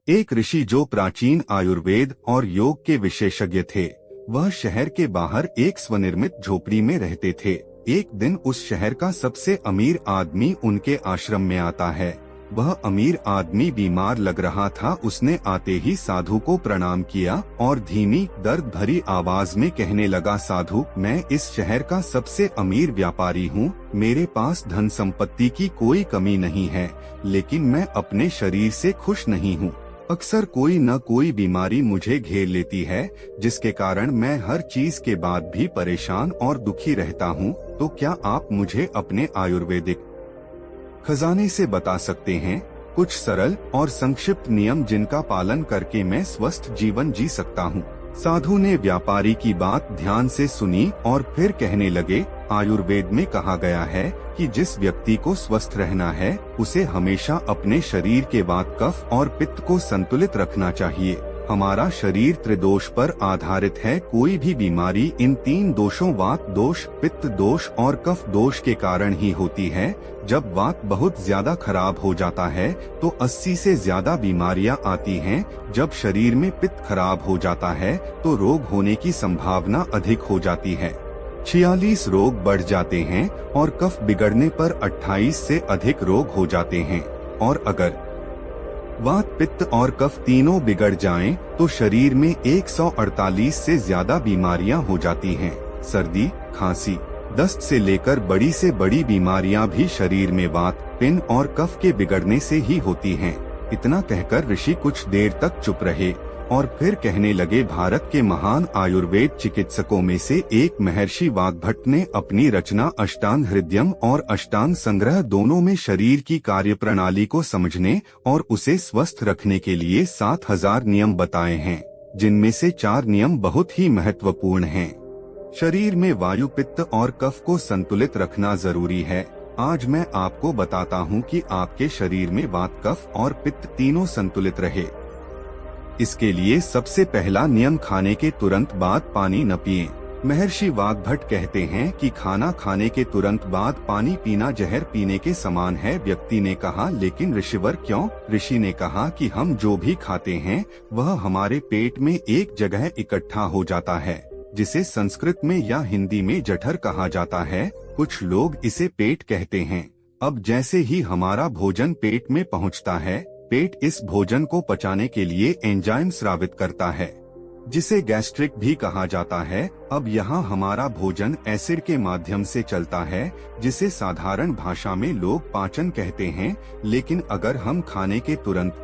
एक ऋषि जो प्राचीन आयुर्वेद और योग के विशेषज्ञ थे, वह शहर के बाहर एक स्वनिर्मित झोपड़ी में रहते थे। एक दिन उस शहर का सबसे अमीर आदमी उनके आश्रम में आता है। वह अमीर आदमी बीमार लग रहा था। उसने आते ही साधु को प्रणाम किया और धीमी दर्द भरी आवाज में कहने लगा, साधु, मैं इस शहर का सबसे अमीर व्यापारी हूँ। मेरे पास धन संपत्ति की कोई कमी नहीं है, लेकिन मैं अपने शरीर से खुश नहीं हूँ। अक्सर कोई न कोई बीमारी मुझे घेर लेती है, जिसके कारण मैं हर चीज के बाद भी परेशान और दुखी रहता हूँ। तो क्या आप मुझे अपने आयुर्वेदिक खजाने से बता सकते हैं कुछ सरल और संक्षिप्त नियम जिनका पालन करके मैं स्वस्थ जीवन जी सकता हूँ? साधु ने व्यापारी की बात ध्यान से सुनी और फिर कहने लगे, आयुर्वेद में कहा गया है कि जिस व्यक्ति को स्वस्थ रहना है, उसे हमेशा अपने शरीर के वात, कफ और पित्त को संतुलित रखना चाहिए। हमारा शरीर त्रिदोष पर आधारित है। कोई भी बीमारी इन तीन दोषों, वात दोष, पित्त दोष और कफ दोष के कारण ही होती है। जब वात बहुत ज्यादा खराब हो जाता है तो 80 से ज्यादा बीमारियां आती हैं। जब शरीर में पित्त खराब हो जाता है तो रोग होने की संभावना अधिक हो जाती है। 46 रोग बढ़ जाते हैं और कफ बिगड़ने पर 28 से अधिक रोग हो जाते हैं। और अगर वात, पित्त और कफ तीनों बिगड़ जाएं, तो शरीर में 148 से ज्यादा बीमारियां हो जाती हैं। सर्दी, खांसी, दस्त से लेकर बड़ी से बड़ी बीमारियां भी शरीर में वात, पित्त और कफ के बिगड़ने से ही होती हैं। इतना कहकर ऋषि कुछ देर तक चुप रहे और फिर कहने लगे, भारत के महान आयुर्वेद चिकित्सकों में से एक महर्षि वाग्भट ने अपनी रचना अष्टांग हृदयम और अष्टांग संग्रह दोनों में शरीर की कार्यप्रणाली को समझने और उसे स्वस्थ रखने के लिए 7000 नियम बताए हैं, जिनमें से 4 नियम बहुत ही महत्वपूर्ण हैं। शरीर में वायु, पित्त और कफ को संतुलित रखना जरूरी है। आज मैं आपको बताता हूँ कि आपके शरीर में वात, कफ और पित्त तीनों संतुलित रहे। इसके लिए सबसे पहला नियम, खाने के तुरंत बाद पानी न पिएं। महर्षि वाग्भट कहते हैं कि खाना खाने के तुरंत बाद पानी पीना जहर पीने के समान है। व्यक्ति ने कहा, लेकिन ऋषिवर क्यों? ऋषि ने कहा कि हम जो भी खाते हैं वह हमारे पेट में एक जगह इकट्ठा हो जाता है, जिसे संस्कृत में या हिंदी में जठर कहा जाता है। कुछ लोग इसे पेट कहते हैं। अब जैसे ही हमारा भोजन पेट में पहुंचता है, पेट इस भोजन को पचाने के लिए एंजाइम स्रावित करता है, जिसे गैस्ट्रिक भी कहा जाता है। अब यहाँ हमारा भोजन एसिड के माध्यम से चलता है, जिसे साधारण भाषा में लोग पाचन कहते हैं। लेकिन अगर हम खाने के तुरंत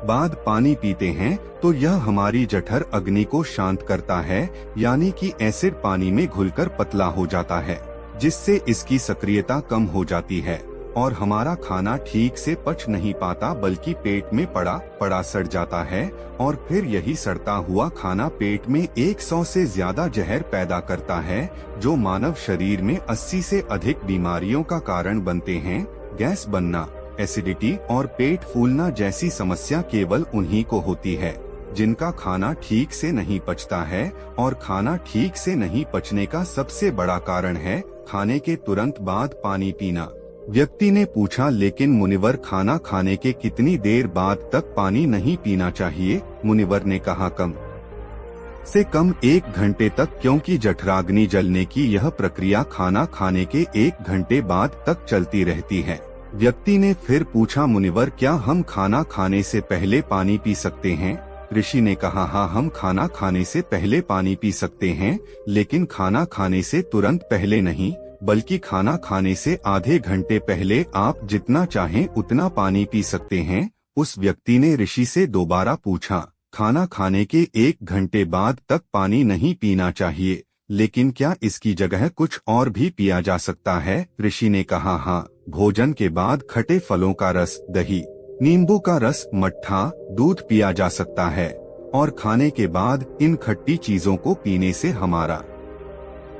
बाद पानी पीते हैं तो यह हमारी जठर अग्नि को शांत करता है, यानी कि एसिड पानी में घुलकर पतला हो जाता है, जिससे इसकी सक्रियता कम हो जाती है और हमारा खाना ठीक से पच नहीं पाता, बल्कि पेट में पड़ा सड़ जाता है। और फिर यही सड़ता हुआ खाना पेट में 100 से ज्यादा जहर पैदा करता है, जो मानव शरीर में 80 से अधिक बीमारियों का कारण बनते हैं। गैस बनना, एसिडिटी और पेट फूलना जैसी समस्या केवल उन्हीं को होती है जिनका खाना ठीक से नहीं पचता है। और खाना ठीक से नहीं पचने का सबसे बड़ा कारण है खाने के तुरंत बाद पानी पीना। व्यक्ति ने पूछा, लेकिन मुनिवर, खाना खाने के कितनी देर बाद तक पानी नहीं पीना चाहिए? मुनिवर ने कहा, कम से कम 1 घंटे तक, क्योंकि जठराग्नि जलने की यह प्रक्रिया खाना खाने के 1 घंटे बाद तक चलती रहती है। व्यक्ति ने फिर पूछा, मुनिवर, क्या हम खाना खाने से पहले पानी पी सकते हैं? ऋषि ने कहा, हाँ, हम खाना खाने से पहले पानी पी सकते हैं, लेकिन खाना खाने से तुरंत पहले नहीं, बल्कि खाना खाने से आधे घंटे पहले आप जितना चाहें उतना पानी पी सकते हैं। उस व्यक्ति ने ऋषि से दोबारा पूछा, खाना खाने के 1 घंटे बाद तक पानी नहीं पीना चाहिए, लेकिन क्या इसकी जगह कुछ और भी पिया जा सकता है? ऋषि ने कहा, हाँ, भोजन के बाद खट्टे फलों का रस, दही, नींबू का रस, मट्ठा, दूध पिया जा सकता है। और खाने के बाद इन खट्टी चीजों को पीने से हमारा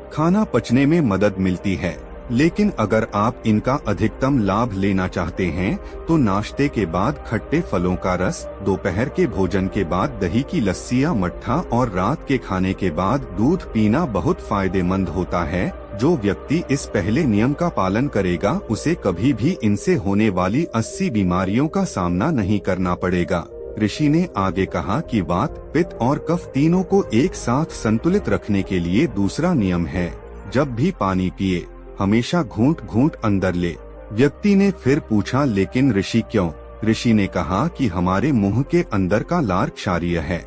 खाना पचने में मदद मिलती है। लेकिन अगर आप इनका अधिकतम लाभ लेना चाहते हैं तो नाश्ते के बाद खट्टे फलों का रस, दोपहर के भोजन के बाद दही की लस्सी या मट्ठा और रात के खाने के बाद दूध पीना बहुत फायदेमंद होता है। जो व्यक्ति इस पहले नियम का पालन करेगा उसे कभी भी इनसे होने वाली 80 बीमारियों का सामना नहीं करना पड़ेगा। ऋषि ने आगे कहा कि वात, पित्त और कफ तीनों को एक साथ संतुलित रखने के लिए दूसरा नियम है, जब भी पानी पिए हमेशा घूंट घूंट अंदर ले। व्यक्ति ने फिर पूछा, लेकिन ऋषि क्यों? ऋषि ने कहा कि हमारे मुंह के अंदर का लार क्षारीय है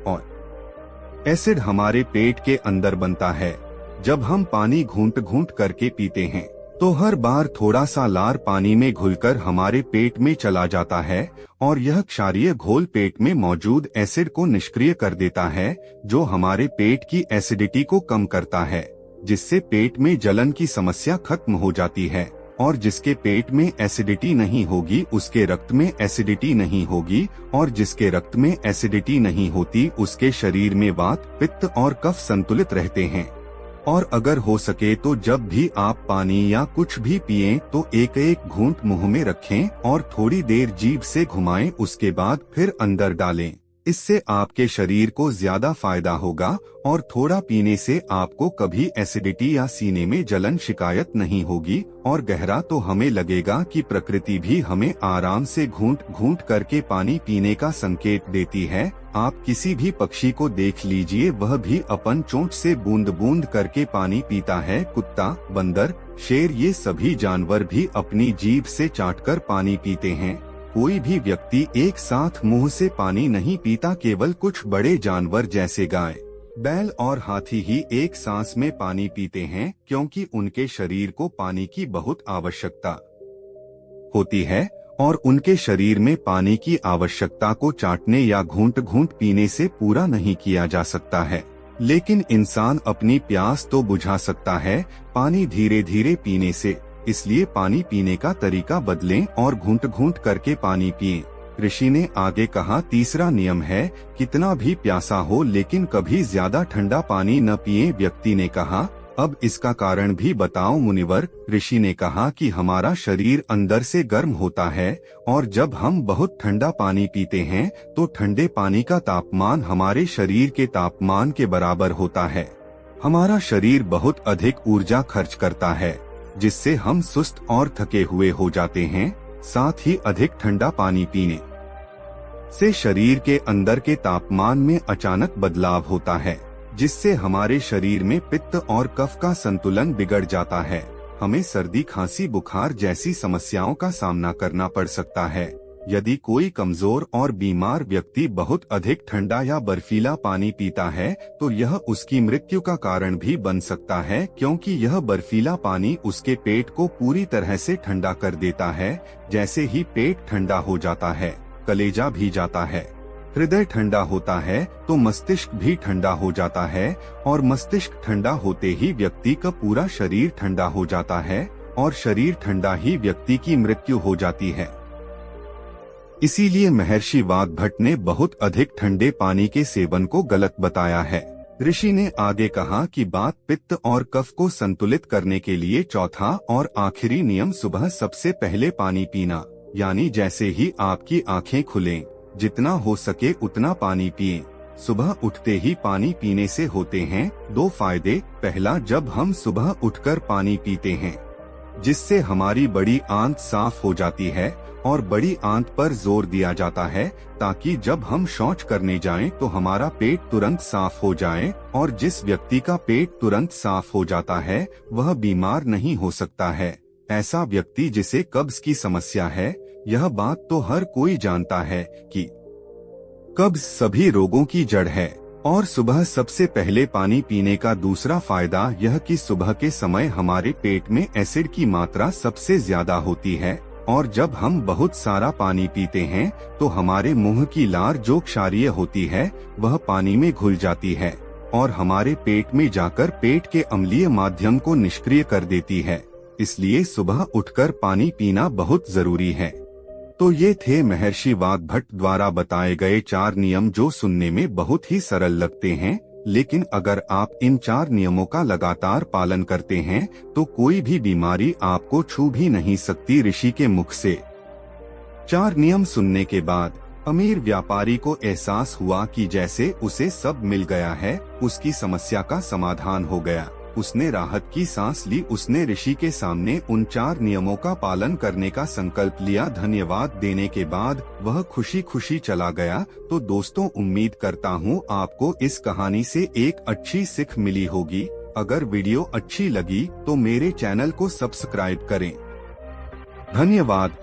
और एसिड हमारे पेट के अंदर बनता है। जब हम पानी घूंट घूंट करके पीते हैं तो हर बार थोड़ा सा लार पानी में घुलकर हमारे पेट में चला जाता है और यह क्षारीय घोल पेट में मौजूद एसिड को निष्क्रिय कर देता है, जो हमारे पेट की एसिडिटी को कम करता है, जिससे पेट में जलन की समस्या खत्म हो जाती है। और जिसके पेट में एसिडिटी नहीं होगी उसके रक्त में एसिडिटी नहीं होगी, और जिसके रक्त में एसिडिटी नहीं होती उसके शरीर में वात, पित्त और कफ संतुलित रहते हैं। और अगर हो सके तो जब भी आप पानी या कुछ भी पिएं तो एक एक घूंट मुंह में रखें और थोड़ी देर जीभ से घुमाएं, उसके बाद फिर अंदर डालें। इससे आपके शरीर को ज्यादा फायदा होगा और थोड़ा पीने से आपको कभी एसिडिटी या सीने में जलन शिकायत नहीं होगी। और गहरा तो हमें लगेगा कि प्रकृति भी हमें आराम से घूंट घूंट करके पानी पीने का संकेत देती है। आप किसी भी पक्षी को देख लीजिए, वह भी अपन चोंच से बूंद बूंद करके पानी पीता है। कुत्ता, बंदर, शेर, ये सभी जानवर भी अपनी जीभ से चाटकर पानी पीते हैं। कोई भी व्यक्ति एक साथ मुंह से पानी नहीं पीता, केवल कुछ बड़े जानवर जैसे गाय, बैल और हाथी ही एक सांस में पानी पीते हैं, क्योंकि उनके शरीर को पानी की बहुत आवश्यकता होती है और उनके शरीर में पानी की आवश्यकता को चाटने या घूंट घूंट पीने से पूरा नहीं किया जा सकता है। लेकिन इंसान अपनी प्यास तो बुझा सकता है पानी धीरे धीरे पीने से। इसलिए पानी पीने का तरीका बदलें और घूंट घूंट करके पानी पिएं। ऋषि ने आगे कहा, तीसरा नियम है, कितना भी प्यासा हो लेकिन कभी ज्यादा ठंडा पानी न पिएं। व्यक्ति ने कहा, अब इसका कारण भी बताओ मुनिवर। ऋषि ने कहा कि हमारा शरीर अंदर से गर्म होता है और जब हम बहुत ठंडा पानी पीते हैं तो ठंडे पानी का तापमान हमारे शरीर के तापमान के बराबर होता है। हमारा शरीर बहुत अधिक ऊर्जा खर्च करता है, जिससे हम सुस्त और थके हुए हो जाते हैं। साथ ही अधिक ठंडा पानी पीने से शरीर के अंदर के तापमान में अचानक बदलाव होता है, जिससे हमारे शरीर में पित्त और कफ का संतुलन बिगड़ जाता है। हमें सर्दी, खांसी, बुखार जैसी समस्याओं का सामना करना पड़ सकता है। यदि कोई कमजोर और बीमार व्यक्ति बहुत अधिक ठंडा या बर्फीला पानी पीता है तो यह उसकी मृत्यु का कारण भी बन सकता है, क्योंकि यह बर्फीला पानी उसके पेट को पूरी तरह से ठंडा कर देता है। जैसे ही पेट ठंडा हो जाता है, कलेजा भी जाता है। हृदय ठंडा होता है तो मस्तिष्क भी ठंडा हो जाता है, और मस्तिष्क ठंडा होते ही व्यक्ति का पूरा शरीर ठंडा हो जाता है, और शरीर ठंडा ही व्यक्ति की मृत्यु हो जाती है। इसीलिए महर्षि वाग्भट ने बहुत अधिक ठंडे पानी के सेवन को गलत बताया है। ऋषि ने आगे कहा कि वात, पित्त और कफ को संतुलित करने के लिए चौथा और आखिरी नियम सुबह सबसे पहले पानी पीना, यानी जैसे ही आपकी आंखें खुलें, जितना हो सके उतना पानी पिएं। सुबह उठते ही पानी पीने से होते हैं दो फायदे। पहला, जब हम सुबह उठकर पानी पीते हैं जिससे हमारी बड़ी आंत साफ हो जाती है, और बड़ी आंत पर जोर दिया जाता है ताकि जब हम शौच करने जाएं तो हमारा पेट तुरंत साफ हो जाए। और जिस व्यक्ति का पेट तुरंत साफ हो जाता है वह बीमार नहीं हो सकता है। ऐसा व्यक्ति जिसे कब्ज की समस्या है, यह बात तो हर कोई जानता है कि कब्ज सभी रोगों की जड़ है। और सुबह सबसे पहले पानी पीने का दूसरा फायदा यह कि सुबह के समय हमारे पेट में एसिड की मात्रा सबसे ज्यादा होती है, और जब हम बहुत सारा पानी पीते हैं तो हमारे मुंह की लार जो क्षारीय होती है वह पानी में घुल जाती है और हमारे पेट में जाकर पेट के अम्लीय माध्यम को निष्क्रिय कर देती है। इसलिए सुबह उठकर पानी पीना बहुत जरूरी है। तो ये थे महर्षि वाग्भट द्वारा बताए गए 4 नियम, जो सुनने में बहुत ही सरल लगते हैं, लेकिन अगर आप इन 4 नियमों का लगातार पालन करते हैं तो कोई भी बीमारी आपको छू भी नहीं सकती। ऋषि के मुख से 4 नियम सुनने के बाद अमीर व्यापारी को एहसास हुआ कि जैसे उसे सब मिल गया है, उसकी समस्या का समाधान हो गया। उसने राहत की सांस ली। उसने ऋषि के सामने उन 4 नियमों का पालन करने का संकल्प लिया। धन्यवाद देने के बाद वह खुशी खुशी चला गया। तो दोस्तों, उम्मीद करता हूँ आपको इस कहानी से एक अच्छी सीख मिली होगी। अगर वीडियो अच्छी लगी तो मेरे चैनल को सब्सक्राइब करें। धन्यवाद।